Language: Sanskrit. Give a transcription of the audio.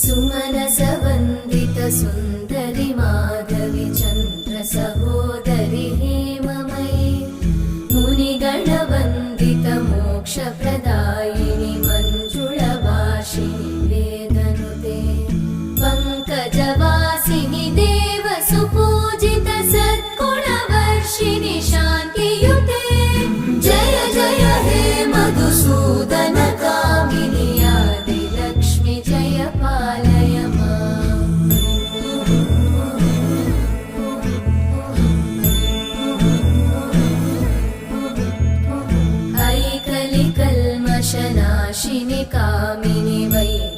सुमनसवन्दित सुन्दरि माधवि चन्द्र सहोदरि हेममयि मुनिगणवन्दित मोक्षप्रदायिनि मञ्जुळभाषिणि वेदनुते पङ्कजवासिनि देव सुपूजित सद्गुणवर्षिणि शान्तियुते जय जय हे मधुसूदन कामिनि आदिलक्ष्मि जय पालय माम्। ऐकलिकल्मषनाशिनि कामिनि वै